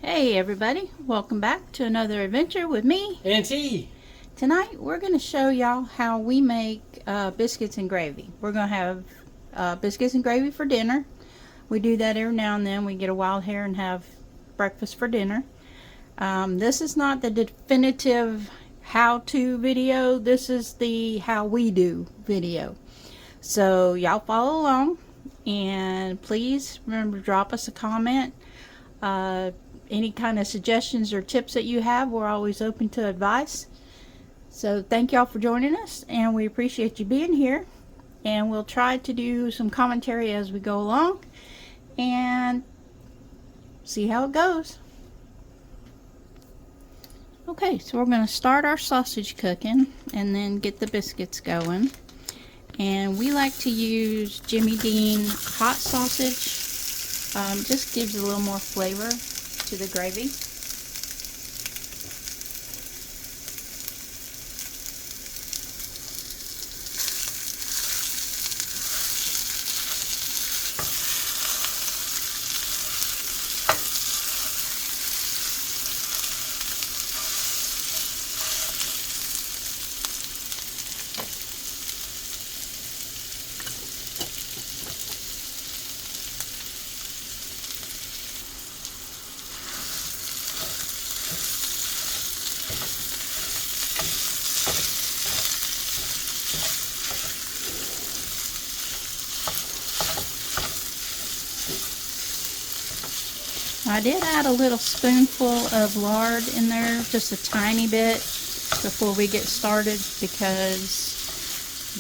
Hey everybody, welcome back to another adventure with me, Auntie! Tonight we're going to show y'all how we make biscuits and gravy. We're going to have biscuits and gravy for dinner. We do that every now and then. We get a wild hair and have breakfast for dinner. This is not the definitive how-to video. This is the how we do video. So y'all follow along, and please remember to drop us a comment. Any kind of suggestions or tips that you have, we're always open to advice. So thank y'all for joining us, and we appreciate you being here, and we'll try to do some commentary as we go along and see how it goes. Okay, so we're going to start our sausage cooking and then get the biscuits going. And we like to use Jimmy Dean hot sausage. Just gives a little more flavor to the gravy. I did add a little spoonful of lard in there, just a tiny bit, before we get started, because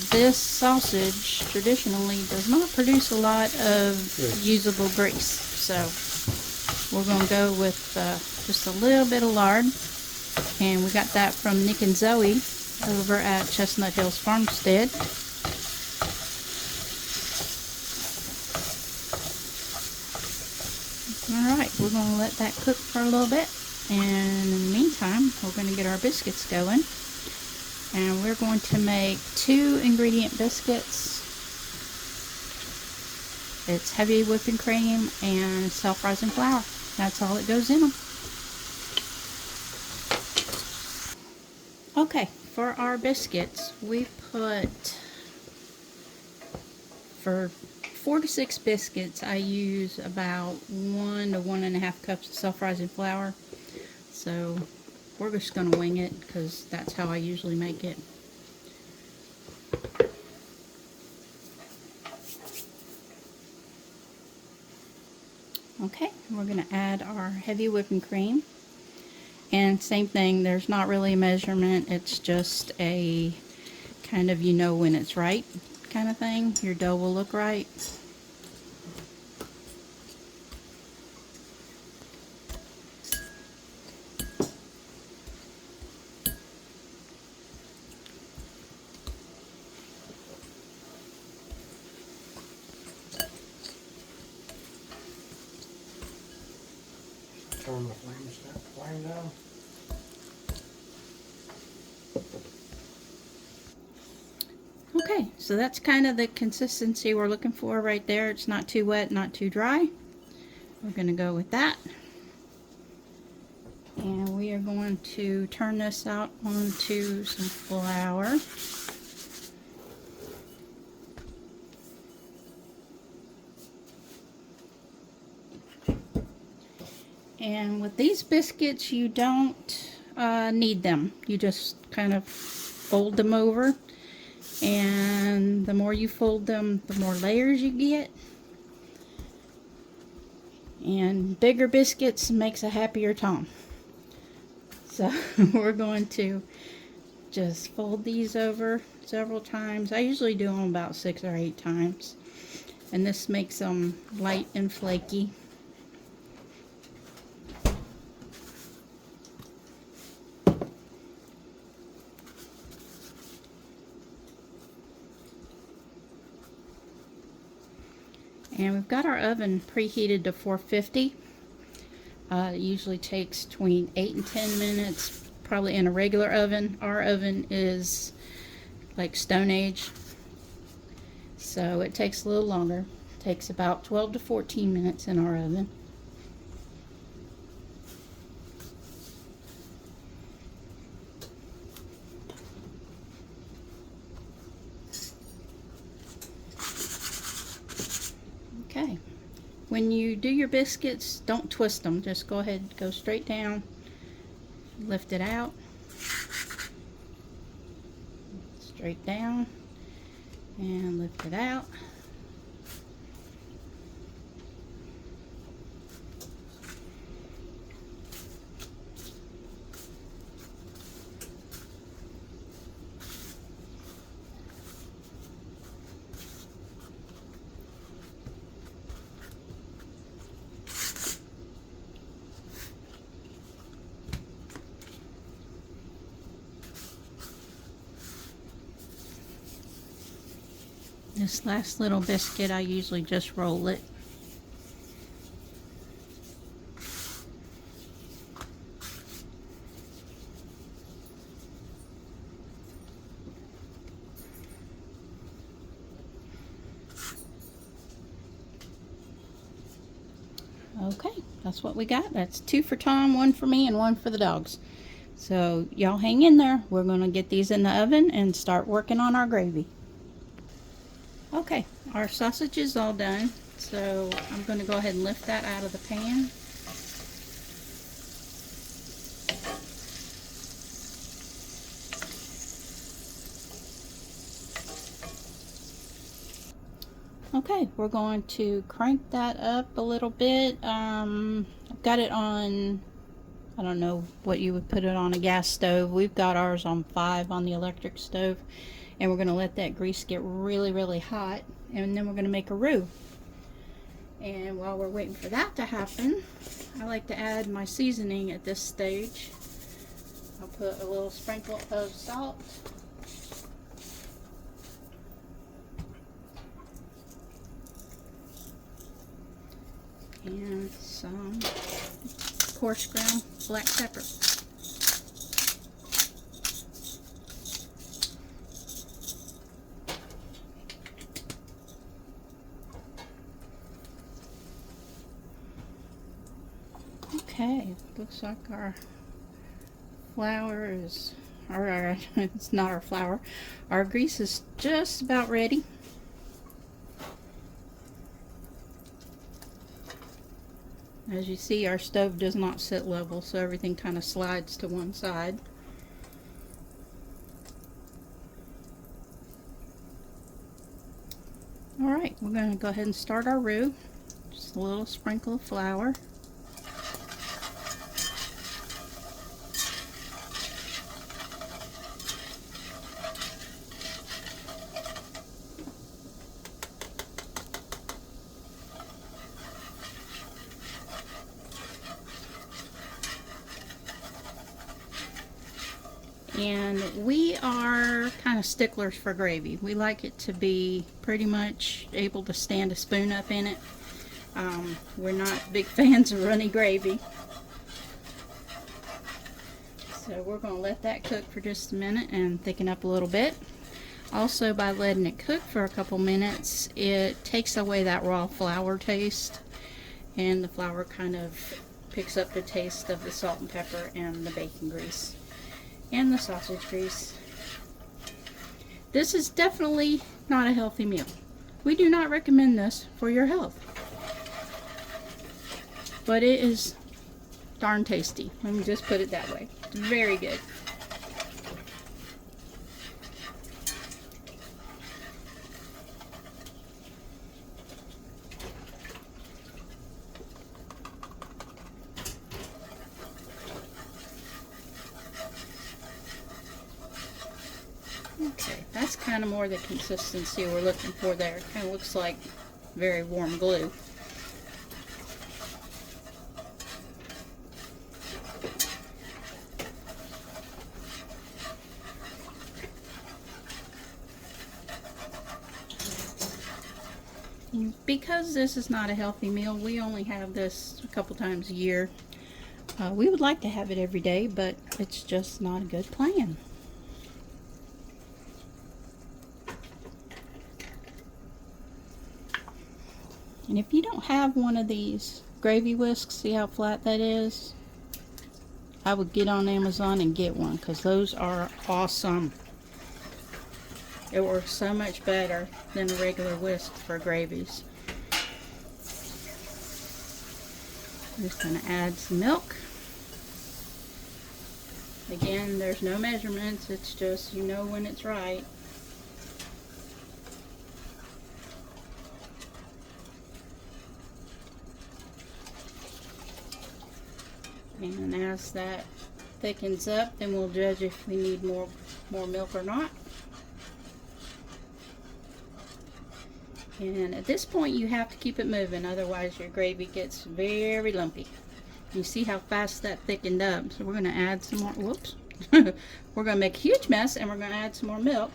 this sausage traditionally does not produce a lot of usable grease. So we're going to go with just a little bit of lard, and we got that from Nick and Zoe over at Chestnut Hills Farmstead. Alright, we're going to let that cook for a little bit, and in the meantime we're going to get our biscuits going. And we're going to make 2 ingredient biscuits. It's heavy whipping cream and self-rising flour. That's all that goes in them. Okay, for our biscuits, we put, for 4 to 6 biscuits, I use about 1 to 1.5 cups of self-rising flour. So we're just going to wing it because that's how I usually make it. Okay, we're going to add our heavy whipping cream. And same thing, there's not really a measurement, it's just a kind of, you know when it's right kind of thing. Your dough will look right. Turn the flame down. Okay, so that's kind of the consistency we're looking for right there. It's not too wet, not too dry. We're going to go with that. And we are going to turn this out onto some flour. And with these biscuits, you don't need them. You just kind of fold them over. And the more you fold them, the more layers you get. And bigger biscuits makes a happier Tom. So we're going to just fold these over several times. I usually do them about 6 or 8 times. And this makes them light and flaky. And we've got our oven preheated to 450. It usually takes between 8 and 10 minutes, probably in a regular oven. Our oven is like Stone Age, so it takes a little longer. It takes about 12 to 14 minutes in our oven. when you do your biscuits, don't twist them. Just go ahead, go straight down, lift it out, straight down, and lift it out. This last little biscuit, I usually just roll it. Okay, that's what we got. That's 2 for Tom, 1 for me, and 1 for the dogs. So y'all hang in there. We're going to get these in the oven and start working on our gravy. Okay, our sausage is all done, so I'm going to go ahead and lift that out of the pan. Okay, we're going to crank that up a little bit. I've got it on, I don't know what you would put it on, a gas stove. We've got ours on 5 on the electric stove. And we're going to let that grease get really, really hot. And then we're going to make a roux. And while we're waiting for that to happen, I like to add my seasoning at this stage. I'll put a little sprinkle of salt. And some coarse ground black pepper. Okay, looks like our flour is, or it's not our flour, our grease is just about ready. As you see, our stove does not sit level, so everything kind of slides to one side. Alright, we're going to go ahead and start our roux. Just a little sprinkle of flour. And we are kind of sticklers for gravy. We like it to be pretty much able to stand a spoon up in it. We're not big fans of runny gravy. So we're going to let that cook for just a minute and thicken up a little bit. Also, by letting it cook for a couple minutes, it takes away that raw flour taste. And the flour kind of picks up the taste of the salt and pepper and the bacon grease. And the sausage grease. This is definitely not a healthy meal. We do not recommend this for your health. But it is darn tasty. Let me just put it that way. It's very good. Okay, that's kind of more the consistency we're looking for there. It kind of looks like very warm glue. Because this is not a healthy meal, we only have this a couple times a year. We would like to have it every day, but it's just not a good plan. And if you don't have one of these gravy whisks, see how flat that is? I would get on Amazon and get one, because those are awesome. It works so much better than a regular whisk for gravies. I'm just going to add some milk. Again, there's no measurements, it's just you know when it's right. And as that thickens up, then we'll judge if we need more milk or not. And at this point you have to keep it moving, otherwise your gravy gets very lumpy. You see how fast that thickened up. So we're going to add some more, whoops. We're going to make a huge mess and we're going to add some more milk.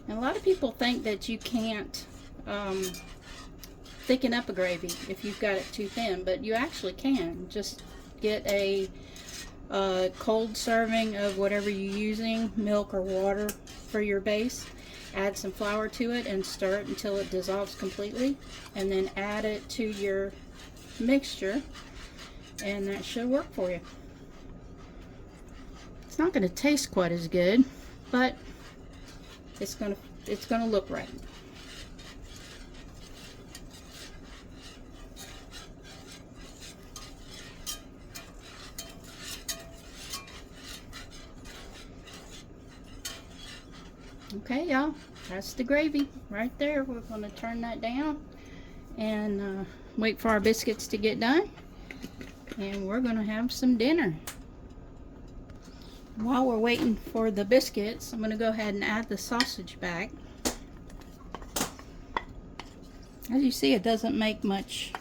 And a lot of people think that you can't thicken up a gravy if you've got it too thin, but you actually can. Just get a cold serving of whatever you're using, milk or water for your base. Add some flour to it and stir it until it dissolves completely, and then add it to your mixture, and that should work for you. It's not going to taste quite as good, but it's going to look right. Okay, y'all, that's the gravy right there. We're going to turn that down and wait for our biscuits to get done, and we're going to have some dinner. While we're waiting for the biscuits, I'm going to go ahead and add the sausage back. As you see, it doesn't make much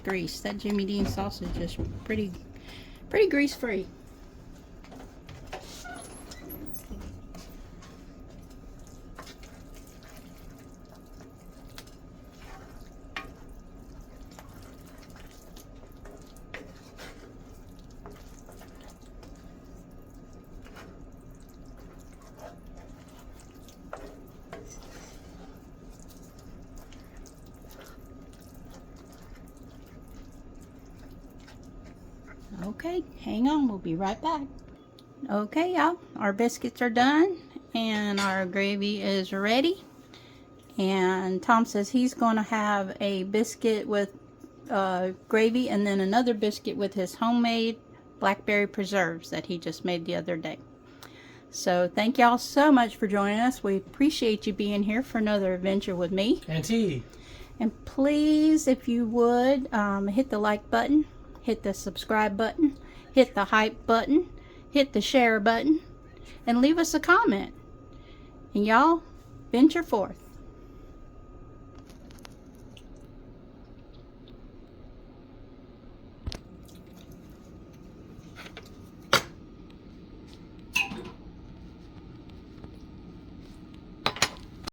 grease. That Jimmy Dean sausage is pretty grease-free. Okay, hang on, we'll be right back. Okay, y'all, our biscuits are done and our gravy is ready. And Tom says he's going to have a biscuit with gravy and then another biscuit with his homemade blackberry preserves that he just made the other day. So thank y'all so much for joining us. We appreciate you being here for another adventure with me and tea. And please, if you would, hit the like button, hit the subscribe button, hit the hype button, hit the share button, and leave us a comment. And y'all, venture forth.